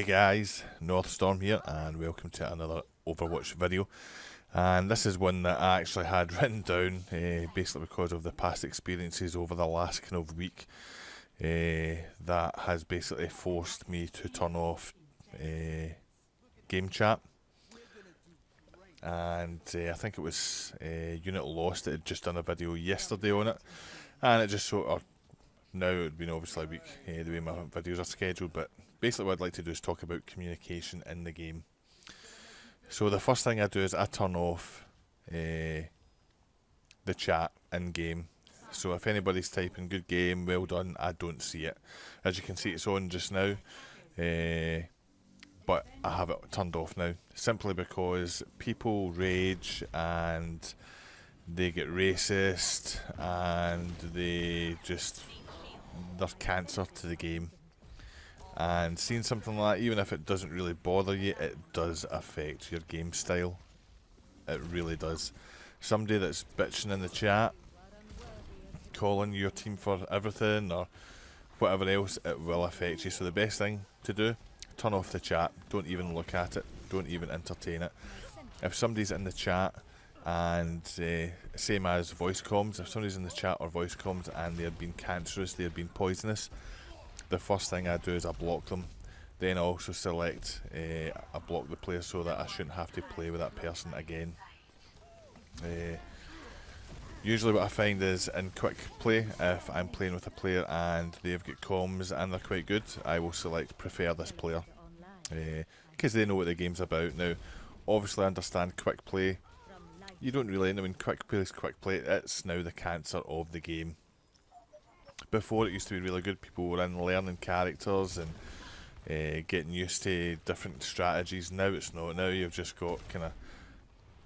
guys, Northstorm here, and welcome to another Overwatch video. And this is one that I actually had written down, basically because of the past experiences over the last kind of week, that has basically forced me to turn off game chat. And I think it was Unit Lost that had just done a video yesterday on it, and it just sort of, now it would been obviously a week the way my videos are scheduled, but basically what I'd like to do is talk about communication in the game. So the first thing I do is I turn off the chat in game. So if anybody's typing good game, well done, I don't see it. As you can see, it's on just now, but I have it turned off now, simply because people rage and they get racist and they're cancer to the game. And seeing something like that, even if it doesn't really bother you, it does affect your game style. It really does. Somebody that's bitching in the chat, calling your team for everything or whatever else, it will affect you. So the best thing to do, turn off the chat. Don't even look at it. Don't even entertain it. If somebody's in the chat and same as voice comms, if somebody's in the chat or voice comms and they're being cancerous, they're being poisonous, the first thing I do is I block them. Then I also select I block the player so that I shouldn't have to play with that person again. Usually what I find is in quick play, if I'm playing with a player and they've got comms and they're quite good, I will select prefer this player, because they know what the game's about. Now obviously I understand quick play, you don't really know when quick play is quick play, it's now the cancer of the game. Before it used to be really good, people were in learning characters and getting used to different strategies. Now it's not. Now you've just got kind of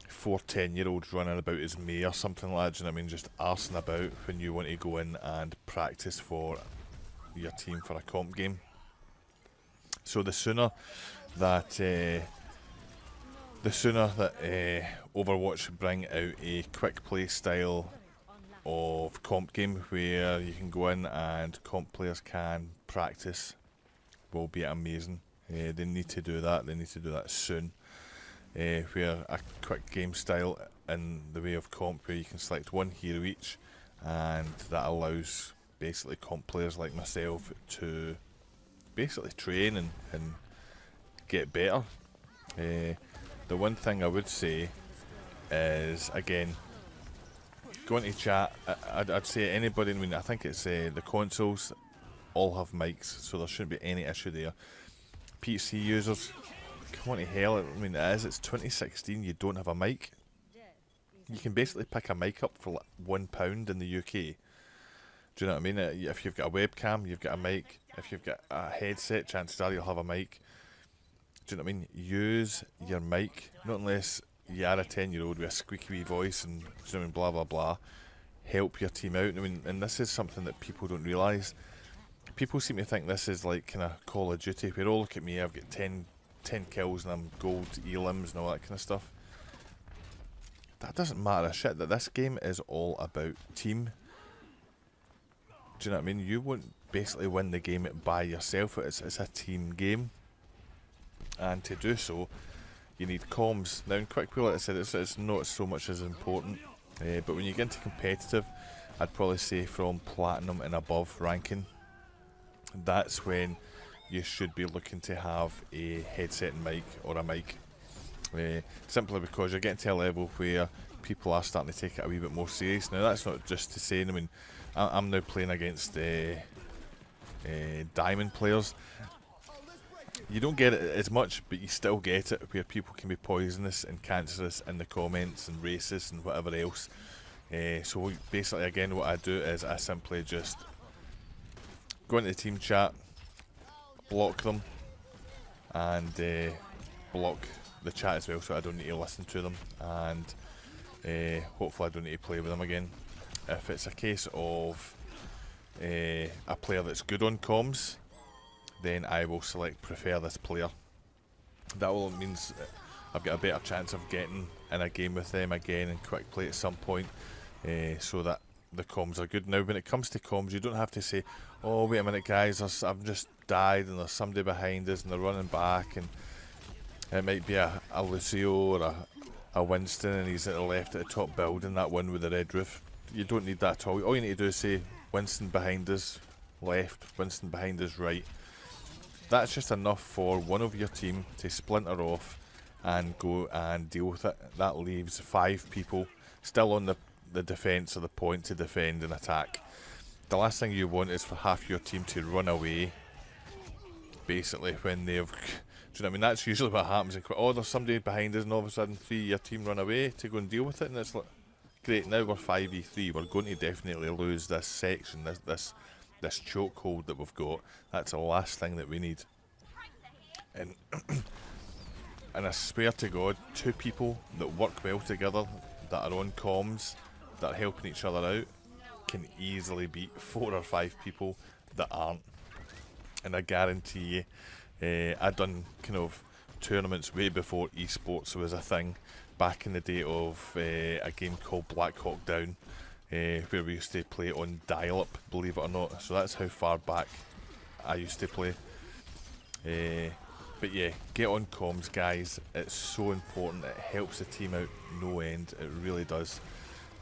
4 10-year-olds running about as me or something like that, do you know what I mean, just arsing about when you want to go in and practice for your team for a comp game. So the sooner that Overwatch bring out a quick play style of comp game where you can go in and comp players can practice, will be amazing. They need to do that. They need to do that soon. Where a quick game style in the way of comp where you can select one hero each, and that allows basically comp players like myself to basically train and get better. The one thing I would say is, again, going to chat, I'd say anybody, I mean, I think it's the consoles all have mics, so there shouldn't be any issue there. PC users, come on to hell, I mean it's 2016, you don't have a mic. You can basically pick a mic up for like £1 in the UK. Do you know what I mean? If you've got a webcam, you've got a mic. If you've got a headset, chances are you'll have a mic. Do you know what I mean? Use your mic, not unless you are a 10-year-old with a squeaky wee voice and, you know what I mean, blah blah blah. Help your team out. I mean, and this is something that people don't realise. People seem to think this is like kind of Call of Duty, where, oh look at me, I've got 10 kills and I'm gold elims and all that kind of stuff. That doesn't matter a shit. That this game is all about team. Do you know what I mean? You won't basically win the game by yourself. It's a team game, and to do so, you need comms. Now in quick play, like I said, it's not so much as important, but when you get into competitive, I'd probably say from platinum and above ranking, that's when you should be looking to have a headset and mic, or a mic, simply because you're getting to a level where people are starting to take it a wee bit more serious. Now that's not just to say, I mean, I'm now playing against diamond players. You don't get it as much, but you still get it, where people can be poisonous and cancerous in the comments and racist and whatever else. So basically, again, what I do is I simply just go into the team chat, block them, and block the chat as well, so I don't need to listen to them, and hopefully I don't need to play with them again. If it's a case of a player that's good on comms, then I will select prefer this player. That all means I've got a better chance of getting in a game with them again in quick play at some point, so that the comms are good. Now when it comes to comms, you don't have to say, oh wait a minute guys, I've just died and there's somebody behind us and they're running back, and it might be a Lucio or a Winston and he's at the left at the top building, that one with the red roof. You don't need that at all. All you need to do is say Winston behind us left, Winston behind us right. That's just enough for one of your team to splinter off and go and deal with it. That leaves 5 people still on the defence or the point to defend and attack. The last thing you want is for half your team to run away, basically, when they've... Do you know what I mean? That's usually what happens. Oh, there's somebody behind us and all of a sudden 3 of your team run away to go and deal with it, and it's like, great, now we're 5v3, we're going to definitely lose this section, this chokehold that we've got. That's the last thing that we need. And and I swear to God, 2 people that work well together, that are on comms, that are helping each other out, can easily beat 4 or 5 people that aren't. And I guarantee you, I'd done kind of tournaments way before esports was a thing, back in the day of a game called Black Hawk Down, where we used to play on dial-up, believe it or not. So that's how far back I used to play. But yeah, get on comms guys, it's so important, it helps the team out no end, it really does.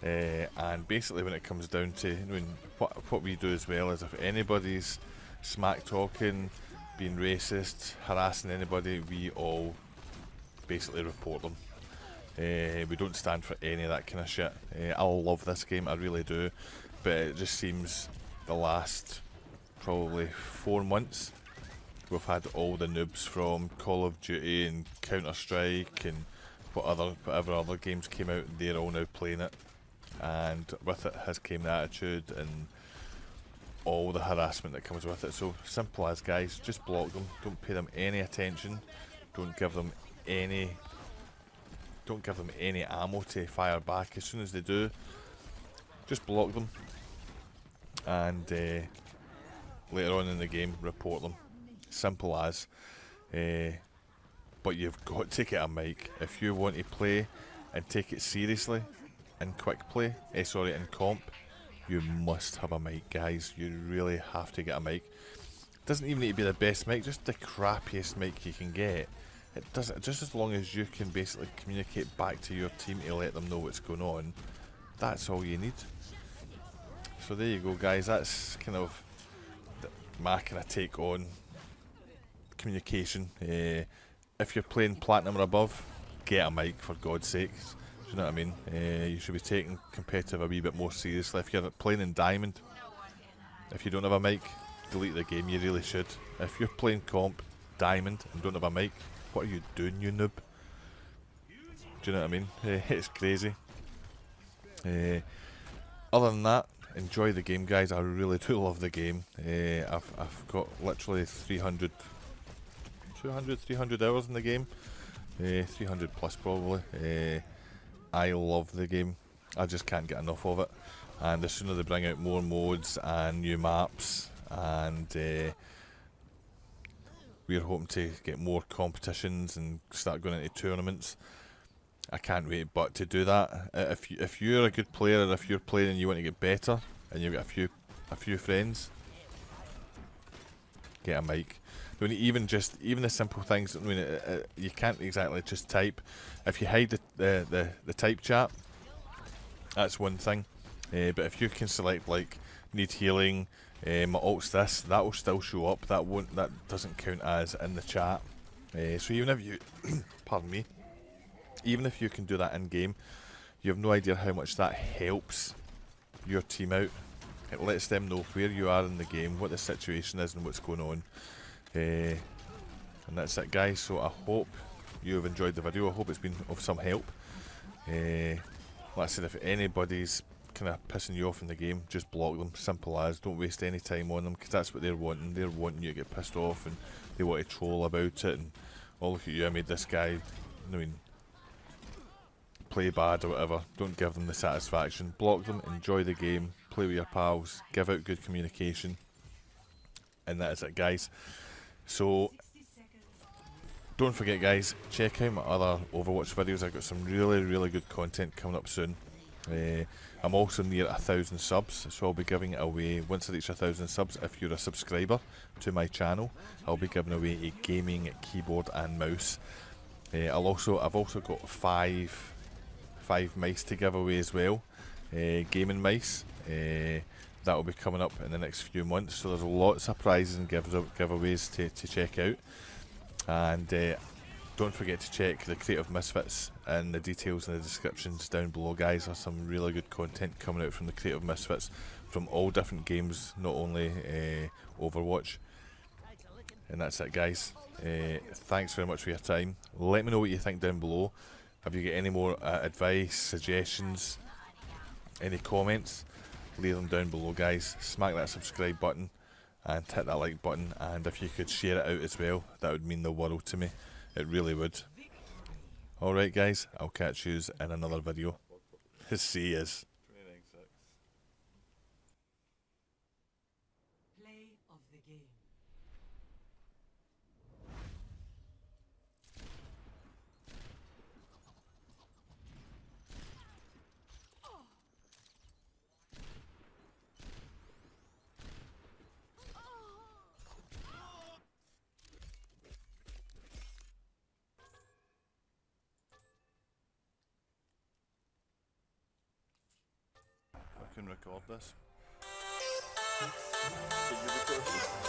And basically when it comes down to, what we do as well is if anybody's smack talking, being racist, harassing anybody, we all basically report them. We don't stand for any of that kind of shit. I love this game, I really do, but it just seems the last probably 4 months we've had all the noobs from Call of Duty and Counter-Strike and whatever other games came out, they're all now playing it, and with it has came the attitude and all the harassment that comes with it. So simple as, guys, just block them, don't pay them any attention, don't give them any ammo to fire back. As soon as they do, just block them, and later on in the game report them. Simple as. But you've got to get a mic if you want to play and take it seriously in quick play, in comp. You must have a mic, guys. You really have to get a mic. It doesn't even need to be the best mic, just the crappiest mic you can get. It doesn't, just as long as you can basically communicate back to your team to let them know what's going on, that's all you need. So there you go, guys, that's kind of my kind of take on communication. If you're playing Platinum or above, get a mic for God's sakes. Do you know what I mean? You should be taking competitive a wee bit more seriously. If you're playing in Diamond, if you don't have a mic, delete the game, you really should. If you're playing comp, Diamond, and don't have a mic, what are you doing, you noob? Do you know what I mean? It's crazy. Other than that, enjoy the game, guys. I really do love the game. I've got literally 300 hours in the game. 300 plus probably. I love the game. I just can't get enough of it. And the sooner they bring out more modes and new maps, and we're hoping to get more competitions and start going into tournaments. I can't wait. But to do that, if you're a good player, or if you're playing and you want to get better, and you've got a few friends, get a mic. Even the simple things. I mean, you can't exactly just type. If you hide the type chat, that's one thing. But if you can select like need healing, my ult's this, that will still show up. That doesn't count as in the chat. So even if you, pardon me, even if you can do that in game, you have no idea how much that helps your team out. It lets them know where you are in the game, what the situation is, and what's going on. And that's it, guys. So I hope you have enjoyed the video. I hope it's been of some help. Like I said, if anybody's kind of pissing you off in the game, just block them. Simple as. Don't waste any time on them, because that's what they're wanting. They're wanting you to get pissed off, and they want to troll about it. And oh, look at you, I made this guy, I mean, play bad or whatever. Don't give them the satisfaction. Block them. Enjoy the game. Play with your pals. Give out good communication. And that is it, guys. So don't forget, guys, check out my other Overwatch videos. I've got some really good content coming up soon. I'm also near 1,000 subs, so I'll be giving away, once I reach 1,000 subs, if you're a subscriber to my channel, I'll be giving away a gaming keyboard and mouse. I've also got five mice to give away as well, gaming mice. That will be coming up in the next few months, so there's lots of prizes and giveaways to check out. And don't forget to check the Creative Misfits and the details in the descriptions down below, guys. There's some really good content coming out from the Creative Misfits from all different games, not only Overwatch. And that's it, guys. Thanks very much for your time. Let me know what you think down below. Have you got any more advice, suggestions, any comments? Leave them down below, guys. Smack that subscribe button and hit that like button, and if you could share it out as well, that would mean the world to me. It really would. Alright, guys, I'll catch yous in another video. See yous. Play of the game. I can record this. Did you record it?